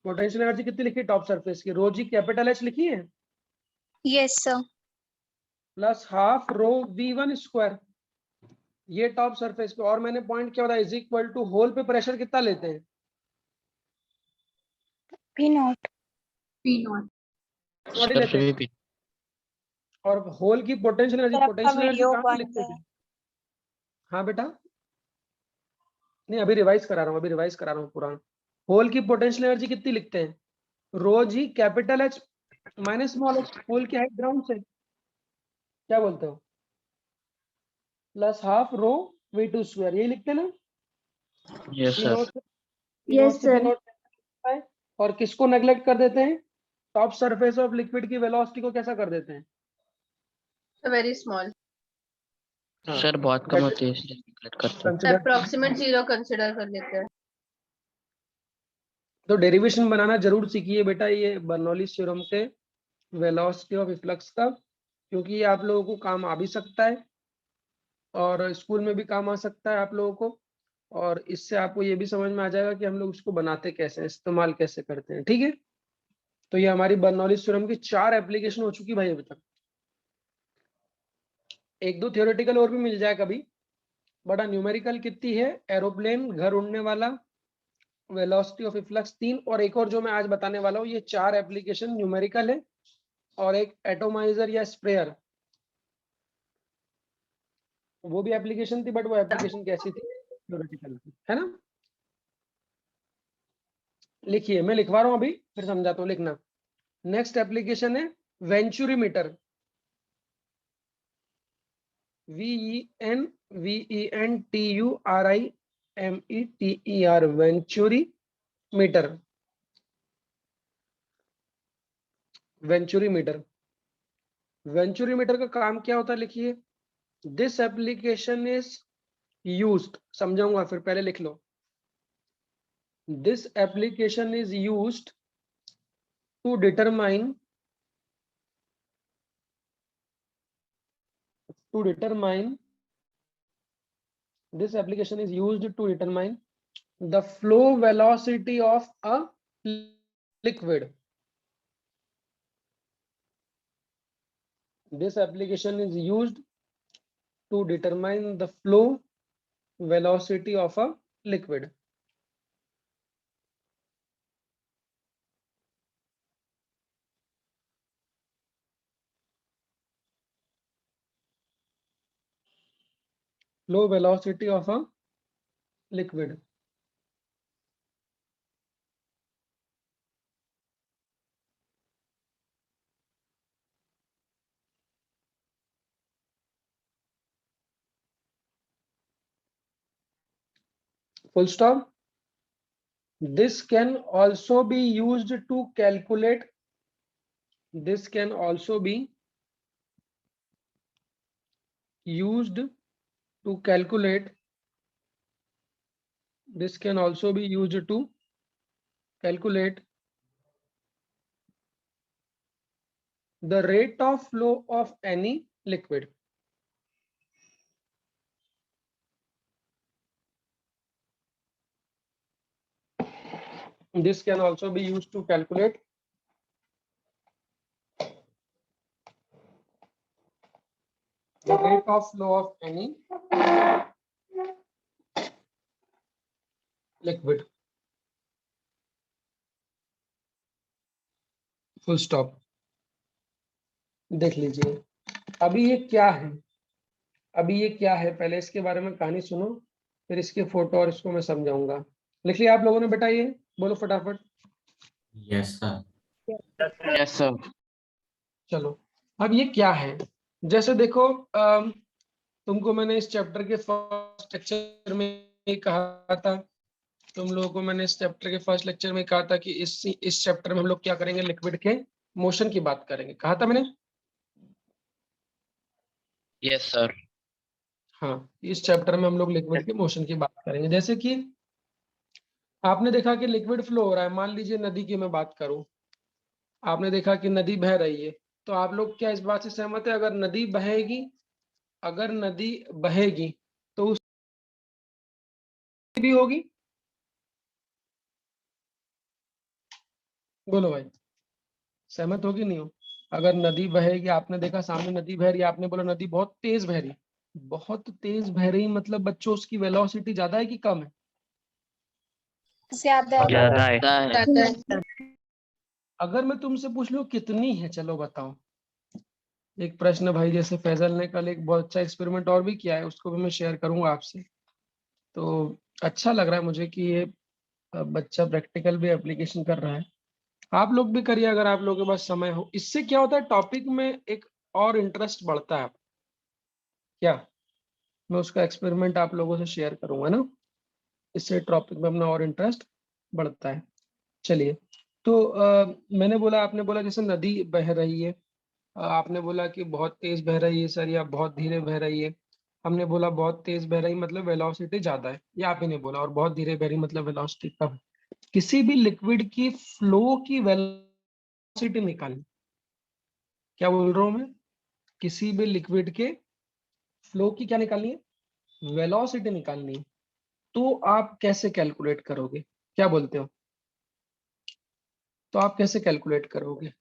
Potential energy कितनी लिखी top surface की, रो जी कैपिटल एच लिखी है yes sir. Plus half rho V1 square, ये टॉप सरफेस पे, और मैंने पॉइंट क्या बताया, इज इक्वल टू होल पे प्रेशर कितना लेते हैं, पी नॉट। थोड़ी लेते हैं। और होल की पोटेंशियल एनर्जी, सर आपका पोटेंशियल एनर्जी वीडियो कहाँ पे बंद लिखते है। थे। हाँ बेटा, नहीं अभी रिवाइज करा रहा हूँ, अभी रिवाइज करा रहा हूँ पुराना। होल की पोटेंशियल एनर्जी कितनी लिखते हैं, rho g capital H minus small h, hole की हाइट ग्राउंड से, क्या बोलते हो, plus half rho V2 square, यही लिखते हैं ना। Yes P sir. नॉट से यस पी सर। नॉट है, और किसको नेग्लेक्ट कर देते हैं, टॉप सरफेस ऑफ लिक्विड की वेलोसिटी को कैसा कर देते हैं, वेरी स्मॉल, हाँ सर बहुत कम होती है इसलिए निकलेक्ट करते हैं। कंसिडर। अप्रोक्सीमेट 0 कंसिडर कर लेते हैं। तो डेरिवेशन बनाना जरूर सीखिए बेटा, ये बर्नौलीज थ्योरम के वेलोसिटी ऑफ इफ्लक्स का, क्योंकि ये आप लोगों को काम आ भी सकता है और स्कूल में भी काम आ सकता है आप लोगों को, और इससे आपको ये भी समझ में आ जाएगा कि हम लोग इसको बनाते कैसे हैं, इस्तेमाल कैसे करते हैं, ठीक है। तो ये हमारी बर्नौलीज थ्योरम की 4 एप्लीकेशन हो चुकी भाई अभी तक, एक दो थियोरेटिकल और भी मिल जाए कभी, बड़ा न्यूमेरिकल कितनी है, एरोप्लेन, घर उड़ने वाला, वेलोसिटी ऑफ इफ्लक्स 3, और एक और जो मैं आज बताने वाला हूँ, ये 4 एप्लीकेशन न्यूमेरिकल है, और एक एटोमाइजर या स्प्रेयर, वो भी एप्लीकेशन थी, बट वो एप्लीकेशन कैसी थी, थ्योरेटिकल थी, है ना। लिखिए, मैं लिखवा रहा हूँ अभी फिर समझाता हूँ, लिखना। नेक्स्ट एप्लीकेशन है venturi meter, VENTURIMETER, venturi meter, venturi meter. Venturi meter का काम क्या होता है, लिखिए, दिस एप्लीकेशन इज यूज्ड, समझाऊंगा फिर, पहले लिख लो, this application is used to determine this application is used to determine the flow velocity of a liquid. This application is used to determine the flow velocity of a liquid. Flow velocity of a liquid. Full stop. This can also be used to calculate. This can also be used to calculate. This can also be used to calculate the rate of flow of any liquid. This can also be used to calculate the rate of flow of any liquid. Full stop. देख लीजिए, अभी ये क्या है, अभी ये क्या है, पहले इसके बारे में कहानी सुनो, फिर इसके फोटो और इसको मैं समझाऊंगा। लिख लिया आप लोगों ने बेटा, ये बोलो फटाफट। Yes sir. Yes sir. चलो, अब ये क्या है, जैसे देखो, तुमको मैंने इस चैप्टर के फर्स्ट लेक्चर में कहा था, तुम लोगों को मैंने इस चैप्टर के फर्स्ट लेक्चर में कहा था कि इस चैप्टर में हम लोग क्या करेंगे, लिक्विड के मोशन की बात करेंगे, कहा था मैंने। Yes sir. हाँ, इस चैप्टर में हम लोग लिक्विड के मोशन की बात करेंगे। जैसे कि आपने देखा कि लिक्विड फ्लो हो रहा है, मान लीजिए नदी की मैं बात करूं, आपने देखा कि नदी बह रही है, तो आप लोग क्या इस बात से सहमत है, अगर नदी बहेगी, अगर नदी बहेगी तो उस भी होगी, बोलो भाई, सहमत हो कि नहीं हो? अगर नदी बहेगी, आपने देखा सामने नदी बह रही है, आपने बोला नदी बहुत तेज बह रही, बहुत तेज बह रही मतलब बच्चों उसकी वेलोसिटी ज्यादा है कि कम है? ज्यादा ज्यादा है। ज्यादा है। अगर मैं तुमसे पूछ लूं कितनी है, चलो बताओ। एक प्रश्न भाई, जैसे फैजल ने कल एक बहुत अच्छा एक्सपेरिमेंट और भी किया है, उसको भी मैं शेयर करूंगा आपसे। तो अच्छा लग रहा है मुझे कि ये बच्चा प्रैक्टिकल भी एप्लीकेशन कर रहा है। आप लोग भी करिए अगर आप लोगों के पास समय हो। इससे क्या होता है, टॉपिक में एक और इंटरेस्ट बढ़ता है। क्या मैं उसका एक्सपेरिमेंट आप लोगों से शेयर करूंगा ना, इससे टॉपिक में अपना और इंटरेस्ट बढ़ता है। चलिए, तो मैंने बोला, आपने बोला जैसे नदी बह रही है, आपने बोला कि बहुत तेज बह रही है सर, या बहुत धीरे बह रही है। हमने बोला बहुत तेज बह रही मतलब वेलोसिटी ज्यादा है, या आप ही ने बोला, और बहुत धीरे बह रही मतलब वेलोसिटी कम है। किसी भी लिक्विड की फ्लो की वेलोसिटी निकालनी, क्या बोल रहा हूं मैं? किसी भी लिक्विड के फ्लो की क्या निकालनी है? वेलोसिटी निकालनी है। तो आप कैसे कैलकुलेट करोगे? क्या बोलते हो? तो आप कैसे कैलकुलेट करोगे?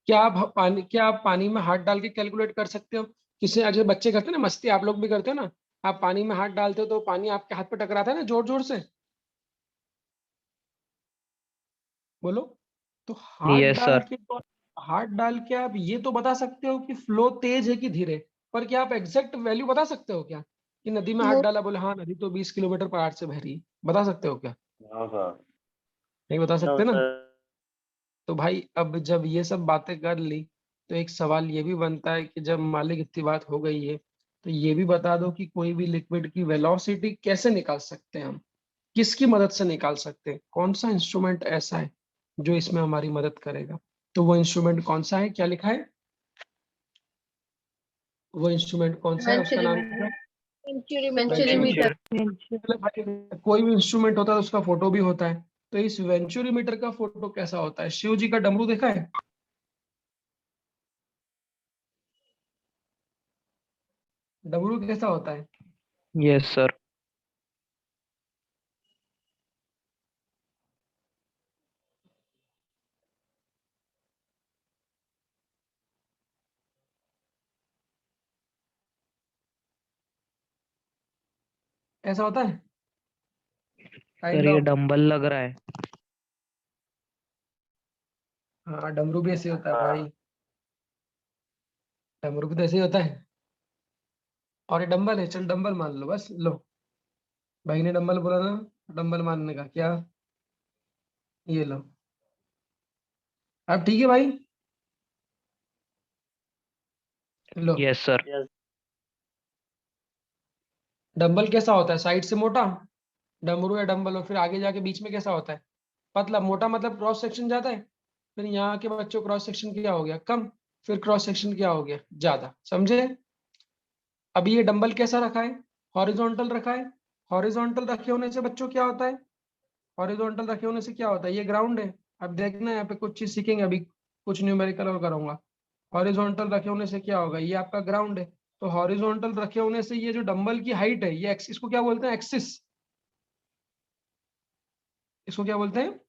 क्या आप पानी में हाथ डाल के कैलकुलेट कर सकते हो? किसी अजय बच्चे करते हैं ना मस्ती, आप लोग भी करते हो ना। आप पानी में हाथ डालते हो तो पानी आपके हाथ पे टकराता है ना, जोर जोर से। बोलो। तो यस सर। हाथ डाल के आप ये तो बता सकते हो कि फ्लो तेज है कि धीरे। पर क्या आप एग्जैक्ट वैल्यू बता सकते हो क्या, कि नदी में हाथ नो। डाला, बोले हाँ नदी तो 20 किलोमीटर पर आवर से बह रही है? बता सकते हो क्या? No, sir. नहीं बता No, सकते ना। sir. तो भाई अब जब ये सब बातें कर ली, तो एक सवाल ये भी बनता है कि जब मालिक इतनी बात हो गई है, तो ये भी बता दो कि कोई भी लिक्विड की वेलोसिटी कैसे निकाल सकते हैं हम, किसकी मदद से निकाल सकते हैं? कौन सा इंस्ट्रूमेंट ऐसा है जो इसमें हमारी मदद करेगा? तो वो इंस्ट्रूमेंट कौन सा है, क्या लिखा है? वो इंस्ट्रूमेंट कौन सा है, उसका नाम क्या है? वेंचुरीमीटर। मतलब भाई कोई भी इंस्ट्रूमेंट होता है उसका फोटो भी होता है। तो इस वेंचुरीमीटर का फोटो कैसा होता है? शिव जी का डमरू देखा है? डमरू कैसा होता है? Yes sir. ऐसा होता है सर काइंड ये ऑफ। डंबल लग रहा है। हाँ डमरू भी ऐसे होता है भाई, डमरू भी तो ऐसे ही होता है। और ये डंबल है, चल डंबल मान लो, बस लो। भाई ने डंबल बोला ना, डंबल मानने का क्या? ये लो। अब ठीक है भाई, लो। Yes sir. Yes. डंबल कैसा होता है? साइड से मोटा, डमरू या डंबल, और फिर आगे जाके बीच में कैसा होता है? पतला। मोटा मतलब क्रॉस सेक्शन ज्यादा है, फिर यहाँ के बच्चों क्रॉस सेक्शन क्या हो गया? कम। फिर क्रॉस सेक्शन क्या हो गया? ज्यादा। समझे? अभी ये डंबल कैसा रखा है? हॉरिजॉन्टल रखा है। हॉरिजॉन्टल रखे होने से बच्चों क्या होता है? हॉरिजॉन्टल रखे होने से क्या होता है? ये ग्राउंड है। अब देखना यहाँ पे कुछ चीज सीखेंगे अभी, कुछ न्यूमेरिकल और करूंगा। हॉरिजॉन्टल रखे होने से क्या होगा? ये आपका ग्राउंड है। तो हॉरिजॉन्टल रखे होने से ये जो डंबल की हाइट है, ये इसको क्या बोलते हैं? एक्सिस। इसको क्या बोलते हैं?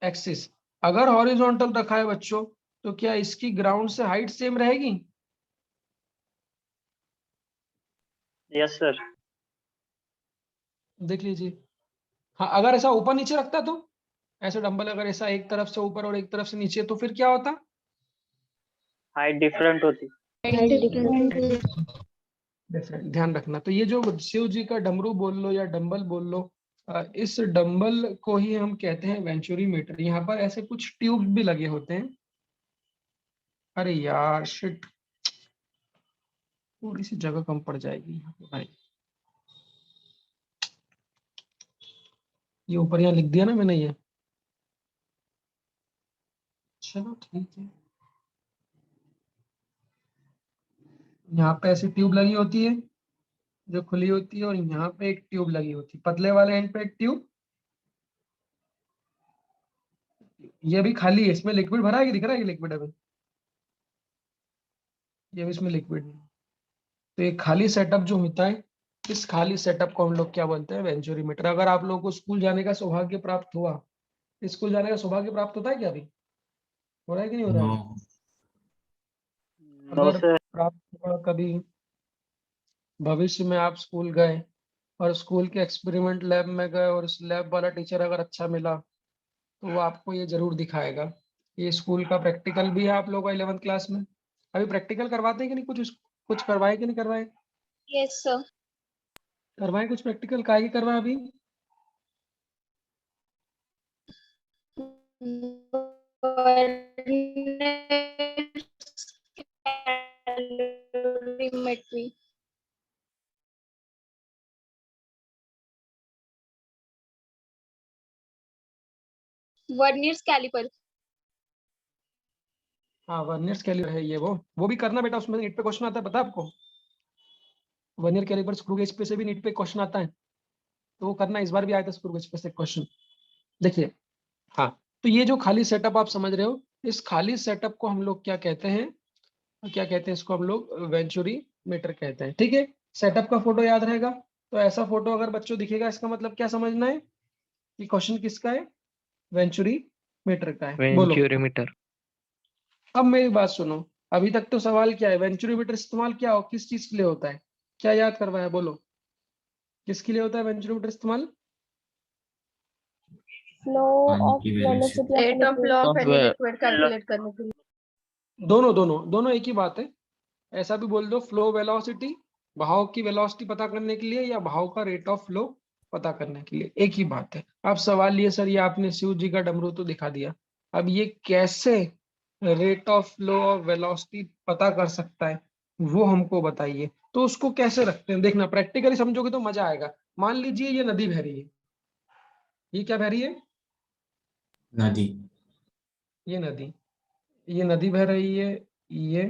एक्सिस। अगर हॉरिजॉन्टल रखा है बच्चों, तो क्या इसकी ग्राउंड से हाइट सेम रहेगी? Yes, sir. देख लीजिए। हाँ अगर ऐसा ऊपर नीचे रखता तो, ऐसे डंबल अगर ऐसा एक तरफ से ऊपर और एक तरफ से नीचे, तो फिर क्या होता? Height different होती. डिफरेंट। ध्यान रखना। तो ये जो शिव जी का डमरू बोल लो या डंबल बोल लो, इस डंबल को ही हम कहते हैं वेंचुरी मीटर। यहाँ पर ऐसे कुछ ट्यूब भी लगे होते हैं। अरे यार शिट, थोड़ी सी जगह कम पड़ जाएगी यहाँ पे भाई। ये ऊपर यहाँ लिख दिया ना मैंने ये। चलो ठीक है। यहाँ पे ऐसी ट्यूब लगी होती है जो खुली होती है, और यहाँ पे एक ट्यूब लगी होती है, पतले वाले एंड पे एक ट्यूब। ये भी खाली है, इसमें लिक्विड भरा है कि दिख रहा है? ये लिक्विड अभी, ये भी इसमें लिक्विड है। तो ये खाली सेटअप जो होता है, इस खाली सेटअप को हम लोग क्या बोलते हैं? वेंचुरीमीटर। अगर आप लोगों को स्कूल जाने का सौभाग्य प्राप्त हुआ, स्कूल जाने का सौभाग्य प्राप्त होता है क्या अभी? हो रहा है कि नहीं हो रहा है? No. नो अगर सर। प्राप्त हुआ कभी भविष्य में आप स्कूल गए और स्कूल के एक्सपेरिमेंट लैब में गए और उस लैब वाला टीचर अगर अच्छा मिला तो वो आपको ये जरूर दिखाएगा। ये स्कूल का प्रैक्टिकल भी है आप लोगों का 11th क्लास में। अभी प्रैक्टिकल करवाते हैं कि नहीं? कुछ करवाए कि नहीं करवाए? Yes, sir. करवाए कुछ प्रैक्टिकल? काहे की करवाए अभी? Calorimetry. Vernier caliper. हाँ, वर्नियर कैलिपर है ये। वो भी करना बेटा, उसमें नीट पे क्वेश्चन आता है, पता है आपको? वर्नियर कैलिपर स्क्रू गेज पे से भी नीट पे क्वेश्चन आता है, तो वो करना। इस बार भी आया था स्क्रू गेज पे से क्वेश्चन। देखिए, हाँ, तो ये जो खाली सेटअप आप समझ रहे हो, इस खाली सेटअप को हम लोग क्या कहते हैं? क्या कहते हैं इसको? हम लोग वेंचुरी मीटर कहते हैं। ठीक है, सेटअप का फोटो याद रहेगा। तो ऐसा फोटो अगर बच्चों दिखेगा, इसका मतलब क्या समझना है कि क्वेश्चन किसका है? वेंचुरी मीटर का है। बोलो। वेंचुरीमीटर। अब मेरी बात सुनो। अभी तक तो सवाल क्या है? वेंचुरी मीटर इस्तेमाल क्या हो, किस चीज के लिए होता है? क्या याद करवाया? बोलो, किसके लिए होता है वेंचुरी मीटर इस्तेमाल? Flow पानी of की velocity. velocity of rate of liquid. Flow of any Software. Liquid calculate करने के लिए। दोनों दोनों दोनों एक ही बात है। ऐसा भी बोल दो, फ्लो वेलोसिटी, बहाव की वेलोसिटी पता करने के लिए, या बहाव का रेट ऑफ फ्लो पता करने के लिए, एक ही बात है। अब सवाल ये सर, ये आपने शिव जी का डमरू तो दिखा दिया, अब ये कैसे रेट ऑफ फ्लो और वेलोसिटी पता कर सकता है वो हमको बताइए। तो उसको कैसे रखते हैं, देखना प्रैक्टिकली समझोगे तो मजा आएगा। मान लीजिए ये नदी बह रही है। ये क्या बह रही है? नदी। ये नदी, ये नदी बह रही है, ये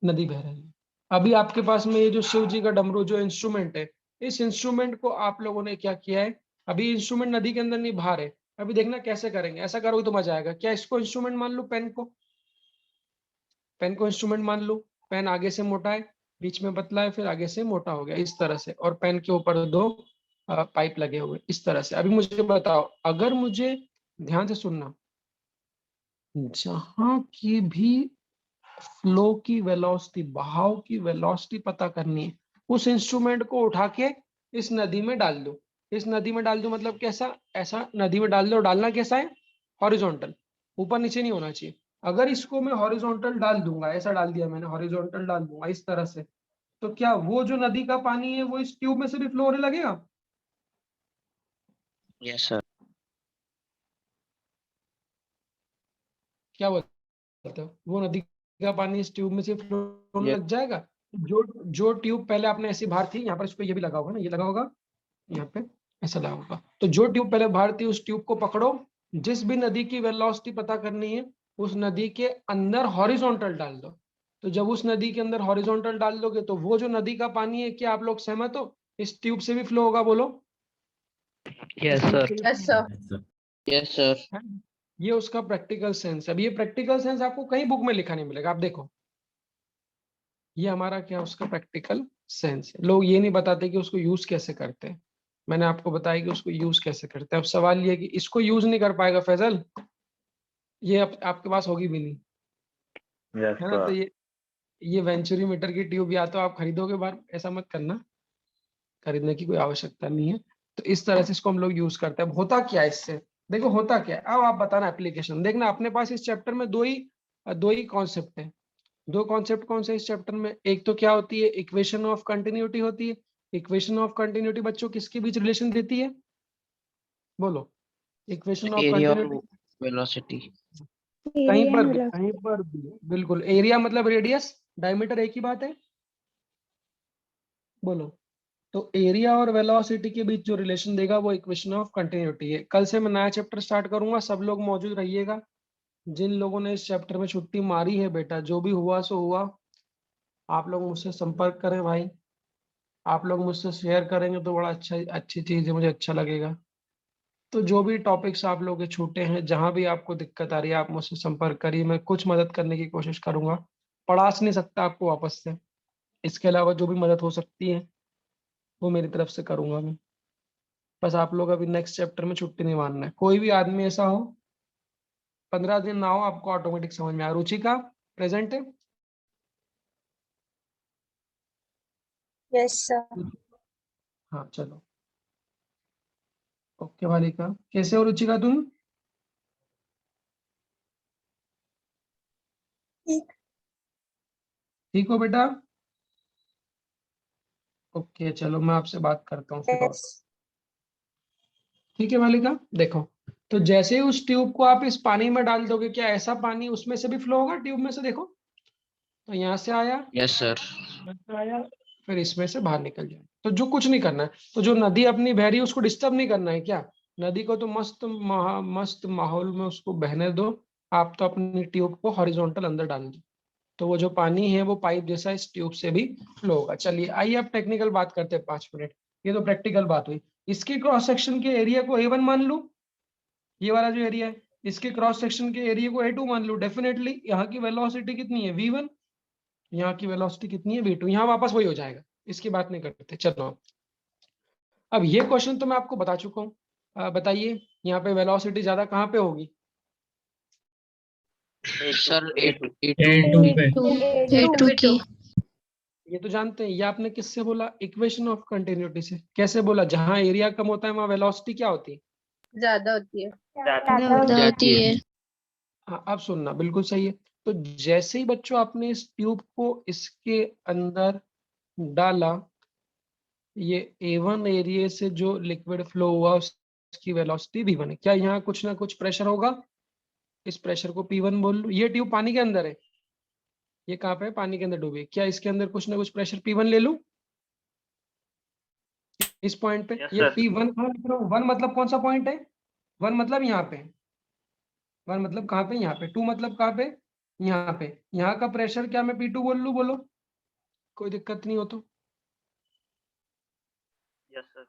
नदी बह रही है। अभी आपके पास में ये जो शिव जी का डमरू जो इंस्ट्रूमेंट है, इस इंस्ट्रूमेंट को आप लोगों ने क्या किया है? अभी इंस्ट्रूमेंट नदी के अंदर नहीं, बाहर है। अभी देखना कैसे करेंगे। ऐसा करोगे तो मजा आएगा। क्या इसको इंस्ट्रूमेंट मान लो? पेन को इंस्ट्रूमेंट मान लो। पेन आगे से मोटा है, बीच में पतला है, फिर आगे से मोटा हो गया इस तरह से, और पेन के ऊपर दो पाइप लगे हुए इस तरह से। अभी मुझे बताओ, अगर मुझे, ध्यान से सुनना, जहां की भी फ्लो की वेलोसिटी, बहाव की वेलोसिटी पता करनी है, उस इंस्ट्रूमेंट को उठा के इस नदी में डाल दो। इस नदी में डाल दो मतलब कैसा? ऐसा नदी में डाल दो। डालना कैसा है? हॉरिजॉन्टल, ऊपर नीचे नहीं होना चाहिए। अगर इसको मैं हॉरिजॉन्टल डाल दूंगा, ऐसा डाल दिया मैंने, हॉरिजॉन्टल डाल दूंगा इस तरह से, तो क्या वो जो नदी का पानी है वो इस ट्यूब में से भी फ्लो होने लगेगा? Yes, sir. क्या बोलते हो? वो नदी का पानी इस ट्यूब में से फ्लो होने Yes. लग जाएगा। जो जो ट्यूब पहले आपने ऐसी बाहर थी, यहाँ पर इस पे ये भी लगा होगा ना, ये लगा होगा यहाँ पे, ऐसा लगा होगा। तो जो ट्यूब पहले बाहर थी, उस ट्यूब को पकड़ो, जिस भी नदी की वेलोसिटी पता करनी है उस नदी के अंदर हॉरिजॉन्टल डाल दो। तो जब उस नदी के अंदर हॉरिजॉन्टल डाल दोगे तो वो जो नदी का पानी है, क्या आप लोग सहमत हो? इस ट्यूब से भी फ्लो होगा? बोलो। Yes, इस ट्यूब sir. से भी yes flow sir. Yes, sir. होगा। ये उसका प्रैक्टिकल सेंस। अब ये प्रैक्टिकल सेंस आपको कहीं बुक में लिखा नहीं मिलेगा। आप देखो, ये हमारा क्या, उसका प्रैक्टिकल सेंस है। लोग ये नहीं बताते कि उसको यूज कैसे करते हैं। मैंने आपको बताया कि उसको यूज कैसे करते हैं। अब सवाल ये है कि इसको यूज नहीं कर पाएगा फैजल, ये आपके पास होगी भी नहीं, यस है ना? तो सर। ये वेंचुरी मीटर की ट्यूब या तो आप खरीदोगे बाहर, ऐसा मत करना, खरीदने की कोई आवश्यकता नहीं है। तो इस तरह से इसको हम लोग यूज करते हैं। अब होता क्या है इससे? देखो होता क्या है, अब आप बताना एप्लीकेशन। देखना अपने पास इस चैप्टर में दो ही कॉन्सेप्ट है। दो कॉन्सेप्ट कौन से इस चैप्टर में? एक तो क्या होती है, इक्वेशन ऑफ कंटिन्यूटी होती है। इक्वेशन ऑफ कंटिन्यूटी बच्चों किसके बीच रिलेशन देती है? बोलो, इक्वेशन ऑफ Area कंटिन्यूटी। और velocity. कहीं Area पर and भी, velocity. कहीं पर भी, बिल्कुल। एरिया मतलब रेडियस, डायमीटर एक ही बात है। बोलो। तो एरिया और वेलोसिटी के बीच जो रिलेशन देगा वो इक्वेशन ऑफ कंटिन्यूटी है। कल से मैं नया चैप्टर स्टार्ट करूंगा, सब लोग मौजूद रहिएगा। जिन लोगों ने इस चैप्टर में छुट्टी मारी है बेटा, जो भी हुआ सो हुआ, आप लोग मुझसे संपर्क करें भाई। आप लोग मुझसे शेयर करेंगे तो बड़ा अच्छा, अच्छी चीज है, मुझे अच्छा लगेगा। तो जो भी टॉपिक्स आप लोग के छूटे हैं, जहां भी आपको दिक्कत आ रही है, आप मुझसे संपर्क करिए। मैं कुछ मदद करने की कोशिश करूंगा। पढ़ा नहीं सकता आपको वापस से, इसके अलावा जो भी मदद हो सकती है वो मेरी तरफ से करूंगा मैं। बस आप लोग अभी नेक्स्ट चैप्टर में छुट्टी नहीं मानना है। कोई भी आदमी ऐसा हो 15 दिन ना हो, आपको ऑटोमेटिक समझ में आ। रुचिका प्रेजेंट है? Yes, sir. हाँ चलो, ओके वालिका। कैसे हो रुचिका तुम? ठीक। ठीक हो बेटा? ओके चलो, मैं आपसे बात करता हूँ फिर और। Yes. ठीक है मालिका, देखो, तो जैसे ही उस ट्यूब को आप इस पानी में डाल दोगे, क्या ऐसा पानी उसमें से भी फ्लो होगा ट्यूब में से? देखो, तो यहाँ से आया, Yes, sir. यहाँ से आया, फिर इसमें से बाहर निकल जाए। तो जो कुछ नहीं करना है, तो जो नदी अपनी बह रही है उसको डिस्टर्ब नहीं करना है क्या? नदी को तो मस्त माहौल में उसको बहने दो। आप तो अपनी ट्यूब को हॉरिजॉन्टल अंदर डाल दो, तो वो जो पानी है वो पाइप जैसा इस ट्यूब से भी फ्लो होगा। चलिए आइए अब टेक्निकल बात करते हैं 5 मिनट। ये तो प्रैक्टिकल बात हुई। इसके क्रॉस सेक्शन के एरिया को A1 मान लूं, ये वाला जो एरिया है इसके क्रॉस सेक्शन के एरिया को A2 मान लूं। डेफिनेटली यहाँ की वेलोसिटी कितनी है? V1। यहाँ की वेलोसिटी कितनी है? V2। यहाँ वापस वही हो जाएगा, इसकी बात नहीं करते। चलो, अब ये क्वेश्चन तो मैं आपको बता चुका हूँ। बताइए यहाँ पे वेलोसिटी ज्यादा कहाँ पे होगी? Sir, A2. A2 A2 ये तो जानते हैं। ये आपने किससे बोला? इक्वेशन ऑफ कंटिन्यूटी से। कैसे बोला? जहां एरिया कम होता है वहां वेलोसिटी क्या होती है? ज्यादा होती है। ज्यादा जाती है। हाँ, अब सुनना, बिल्कुल सही है। तो जैसे ही बच्चों आपने इस ट्यूब को इसके अंदर डाला, ये A1 एरिया से जो लिक्विड फ्लो हुआ उसकी वेलोसिटी V1 है। क्या यहाँ कुछ ना कुछ प्रेशर होगा? इस प्रेशर को P1 बोल लो। ये ट्यूब पानी के अंदर है, ये कहाँ पे है? पानी के अंदर डूबी है। क्या इसके अंदर कुछ ना कुछ प्रेशर P1 ले लूं इस पॉइंट पे? Yes, ये sir. P1 कहाँ लिख रहा हूँ? 1 मतलब कौन सा पॉइंट है? 1 मतलब यहाँ पे, 1 मतलब कहाँ पे? यहाँ पे। 2 मतलब कहाँ पे? यहाँ पे। यहाँ का प्रेशर क्या मैं P2 बोल लूं? बोलो, कोई दिक्कत नहीं हो तो। Yes, sir.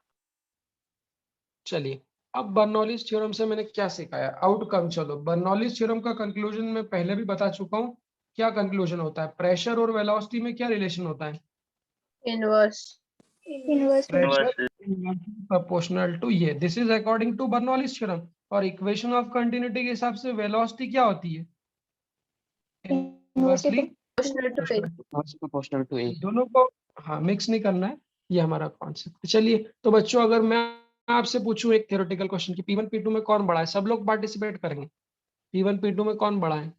चलिए, अब बर्नौलीज थ्योरम से मैंने क्या सिखाया? आउटकम। चलो, बर्नौलीज थ्योरम का कंक्लूजन मैं पहले भी बता चुका हूँ। क्या कंक्लूजन होता है? प्रेशर और वेलोसिटी में क्या रिलेशन होता है? Inverse. Inverse. Pressure Inverse. Proportional to ये, this is according to Bernoulli's theorem. और इक्वेशन ऑफ कंटिन्यूटी के हिसाब से वेलोसिटी क्या होती है? Inversely Proportional to A. दोनों को, हाँ, मिक्स नहीं करना है। ये हमारा कॉन्सेप्ट। चलिए, तो बच्चों अगर मैं आपसे पूछूं एक थ्योरेटिकल क्वेश्चन की P1 P2 में कौन बड़ा है, सब लोग पार्टिसिपेट करेंगे। P1 P2 में कौन बड़ा है?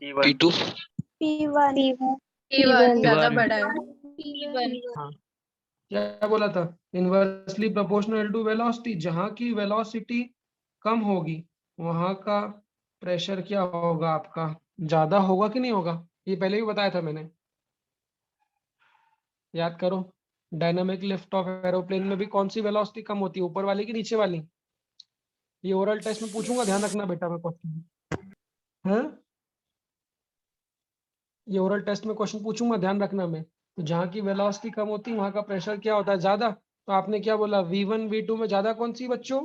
P1. P2. P1. P1 ज्यादा P1. बड़ा है। हाँ, क्या बोला था? Inversely proportional to velocity. जहां की वेलोसिटी कम होगी वहां का प्रेशर क्या होगा आपका? ज्यादा होगा कि नहीं होगा? ये पहले भी बताया था मैंने, याद करो। डायनामिक लिफ्ट ऑफ एरोप्लेन में भी कौन सी वेलोसिटी कम होती है, ऊपर वाली की नीचे वाली? ये ओरल टेस्ट में पूछूंगा, ध्यान रखना बेटा। मैं क्वेश्चन है, ये ओरल टेस्ट में क्वेश्चन पूछूंगा, ध्यान रखना। मैं तो जहाँ की वेलोसिटी कम होती है वहां का प्रेशर क्या होता है? ज्यादा। तो आपने क्या बोला? V1 V2 में ज्यादा कौन सी बच्चों?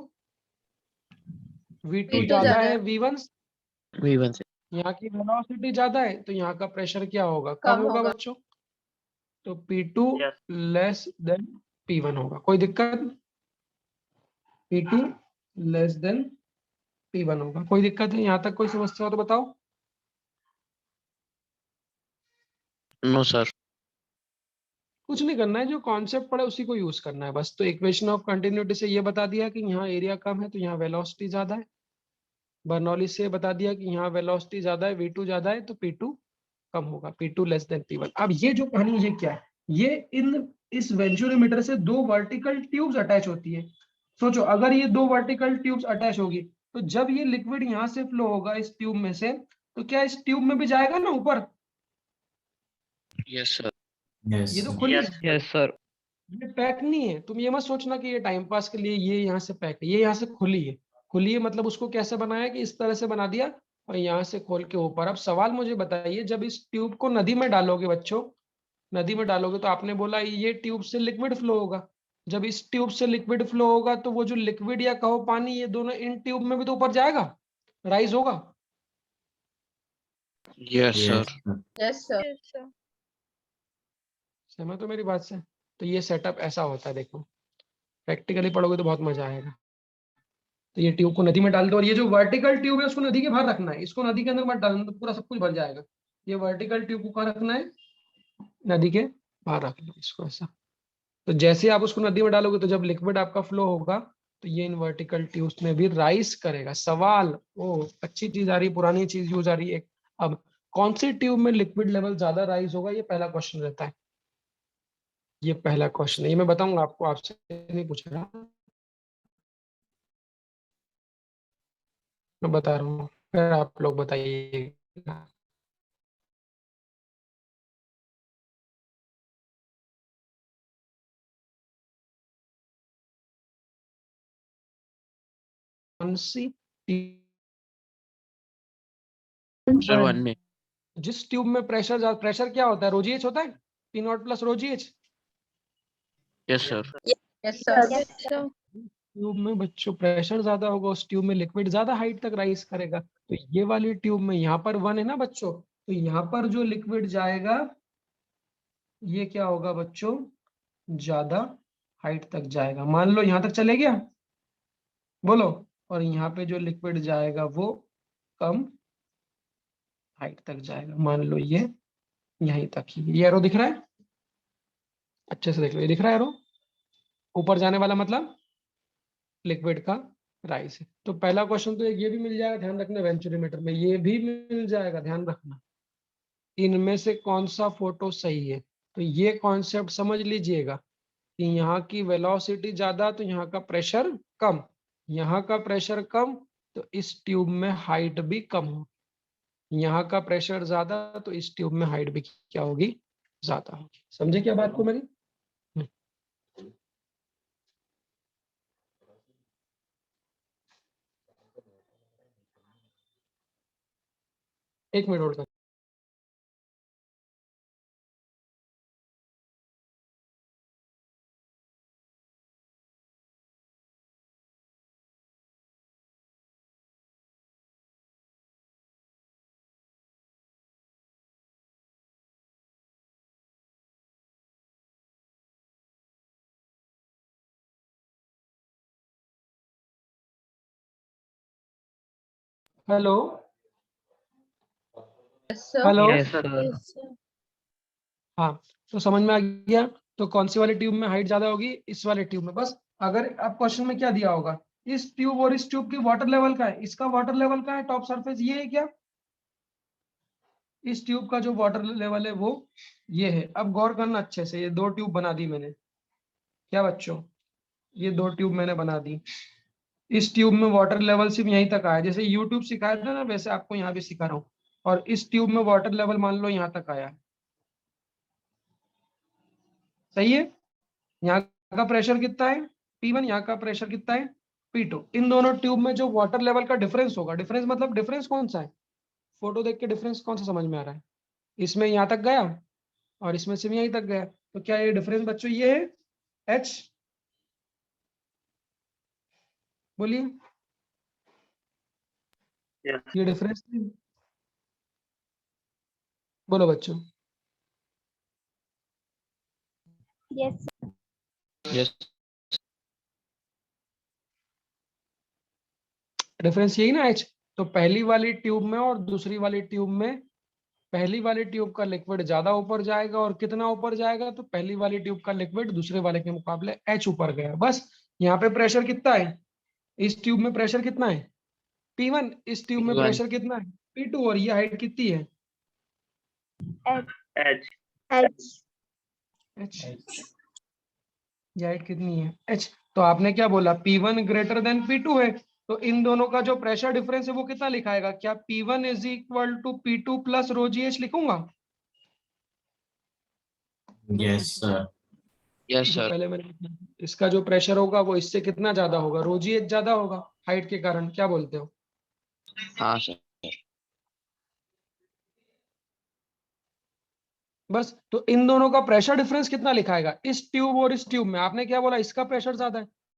V2 V2 ज्यादा ज्यादा है है। V1। V1 से. यहाँ की वेलोसिटी ज्यादा है तो यहाँ का प्रेशर क्या होगा? कम कम होगा होगा। बच्चों। तो P2 Yes. Less than P1 होगा। कोई दिक्कत? P2 लेस देन P1 होगा। कोई दिक्कत है? यहाँ तक कोई समस्या हो तो बताओ। No, sir. कुछ नहीं करना है, जो कॉन्सेप्ट पढ़ा उसी को यूज करना है बस। तो इक्वेशन ऑफ कंटिन्यूटी से ये बता दिया कि यहाँ एरिया कम है तो यहाँ वेलोसिटी ज्यादा है। बर्नौली से बता दिया कि यहाँ वेलोसिटी ज्यादा है, V2 ज्यादा है, तो P2 कम होगा, P2 लेस देन P1। अब ये जो कहानी है, ये क्या है? ये इस वेंचुरोमीटर से 2 वर्टिकल ट्यूब्स अटैच होती है। सोचो, अगर ये 2 वर्टिकल ट्यूब्स अटैच होगी तो जब ये लिक्विड यहाँ से फ्लो होगा इस ट्यूब में से, तो क्या इस ट्यूब में भी जाएगा ना ऊपर? Yes, sir. Yes, ये तो sir. खुली Yes. है, Yes, sir. ये पैक नहीं है। तुम ये मत सोचना कि ये टाइम पास के लिए ये यहाँ से पैक है। ये यहाँ से खुली है। खुली है मतलब उसको कैसे बनाया कि इस तरह से बना दिया और यहाँ से खोल के ऊपर। अब सवाल मुझे बताइए, जब इस ट्यूब को नदी में डालोगे बच्चों, नदी में डालोगे, तो आपने बोला ये ट्यूब से लिक्विड फ्लो होगा। जब इस ट्यूब से लिक्विड फ्लो होगा तो वो जो लिक्विड या कहो पानी, ये दोनों इन ट्यूब में भी तो ऊपर जाएगा, राइज होगा। Yes, sir. Yes, sir. Yes sir. Yes, sir. सहमत हो मेरी बात से? तो ये सेटअप ऐसा होता है। देखो प्रैक्टिकली पढ़ोगे तो बहुत मजा आएगा। तो ये ट्यूब को नदी में डाल दो, और ये जो वर्टिकल ट्यूब है उसको नदी के बाहर रखना है, इसको नदी के अंदर मत डालना, तो पूरा सब कुछ भर जाएगा। ये वर्टिकल ट्यूब को कहाँ रखना है? नदी के बाहर रख लो इसको ऐसा। तो जैसे आप उसको नदी में डालोगे तो जब लिक्विड आपका फ्लो होगा तो ये इन वर्टिकल ट्यूब्स में भी राइज करेगा। सवाल, ओ अच्छी चीज आ रही, पुरानी चीज यूज आ रही है। अब कौन सी ट्यूब में लिक्विड लेवल ज्यादा राइज होगा, ये पहला क्वेश्चन रहता है। ये पहला क्वेश्चन है, ये मैं बताऊंगा आपको, आपसे नहीं पूछ रहा, मैं बता रहा हूँ, फिर आप लोग बताइएगा। कौन सी सर 1 में। जिस ट्यूब में प्रेशर, प्रेशर क्या होता है? रोजीएच होता है, P naught plus rho g h. Yes sir. Yes, sir. Yes, sir. Tube में बच्चों प्रेशर ज्यादा होगा, उस ट्यूब में लिक्विड ज्यादा हाइट तक राइज करेगा। तो ये वाली ट्यूब में यहाँ पर 1 है ना बच्चों, तो यहाँ पर जो लिक्विड जाएगा ये क्या होगा बच्चों? ज्यादा हाइट तक जाएगा। मान लो यहाँ तक चले गया, बोलो, और यहाँ पे जो लिक्विड जाएगा वो कम हाइट तक जाएगा। मान लो ये यहीं तक ही। ये एरो दिख रहा है? अच्छे से देख लो, ये दिख रहा है एरो? ऊपर जाने वाला मतलब लिक्विड का राइज है। तो पहला क्वेश्चन तो ये भी मिल जाएगा, ध्यान रखना, वेंचुरीमीटर में ये भी मिल जाएगा, ध्यान रखना। इनमें से कौन सा फोटो सही है? तो ये कॉन्सेप्ट समझ लीजिएगा कि यहाँ की वेलोसिटी ज्यादा तो यहाँ का प्रेशर कम, यहाँ का प्रेशर कम तो इस ट्यूब में हाइट भी कम हो, यहाँ का प्रेशर ज्यादा तो इस ट्यूब में हाइट भी क्या होगी? ज्यादा होगी। समझे क्या बात को मेरी? एक मिनट और कर। Hello Yes, sir. Hello, yes sir. Yes, sir. हाँ तो समझ में आ गया। तो कौन सी वाली ट्यूब में हाइट ज्यादा होगी? इस वाले ट्यूब में। बस अगर आप क्वेश्चन में क्या दिया होगा, इस ट्यूब और इस ट्यूब की वाटर लेवल का है, इसका वाटर लेवल का है, टॉप सरफेस ये है क्या? इस ट्यूब का जो वाटर लेवल है वो ये है। अब गौर करना अच्छे से, ये दो ट्यूब बना दी मैंने, क्या बच्चों? ये दो ट्यूब मैंने बना दी। इस ट्यूब में वाटर लेवल सिर्फ यहीं तक आया, जैसे यूट्यूब सिखाया था ना वैसे आपको यहाँ भी सिखा रहा हूँ। और इस ट्यूब में वाटर लेवल मान लो यहाँ तक आया, सही है? यहाँ का प्रेशर कितना है? P1। यहाँ का प्रेशर कितना है? P2। इन दोनों ट्यूब में जो वाटर लेवल का डिफरेंस होगा, डिफरेंस मतलब डिफरेंस कौन सा है? फोटो देख के डिफरेंस कौन सा समझ में आ रहा है? इसमें यहाँ तक गया और इसमें से भी यहीं तक गया, तो क्या ये डिफरेंस बच्चों ये है? H, बोलिए। Yes. ये डिफरेंस बोलो बच्चों। Yes, sir. यस डिफरेंस यही ना H। तो पहली वाली ट्यूब में और दूसरी वाली ट्यूब में, पहली वाली ट्यूब का लिक्विड ज्यादा ऊपर जाएगा, और कितना ऊपर जाएगा? तो पहली वाली ट्यूब का लिक्विड दूसरे वाले के मुकाबले H ऊपर गया। बस यहाँ पे प्रेशर कितना है? इस ट्यूब में प्रेशर कितना है? P1। इस ट्यूब में P1। प्रेशर कितना है? P2। और ये हाइट कितनी है? H. H। ये हाइट कितनी है? H। तो आपने क्या बोला? P1 ग्रेटर देन P2 है। तो इन दोनों का जो प्रेशर डिफरेंस है वो कितना लिखाएगा? क्या P1 is equal to P2 plus rho g h लिखूंगा? Yes, sir. यस जो सर। पहले मैंने, इसका जो प्रेशर होगा वो इससे कितना ज्यादा होगा? रो जी एच ज्यादा होगा हाइट के कारण। क्या बोलते हो? हाँ सर। बस तो इन दोनों का प्रेशर डिफरेंस कितना लिखाएगा? इस ट्यूब और इस ट्यूब में आपने क्या बोला? इसका प्रेशर ज्यादा है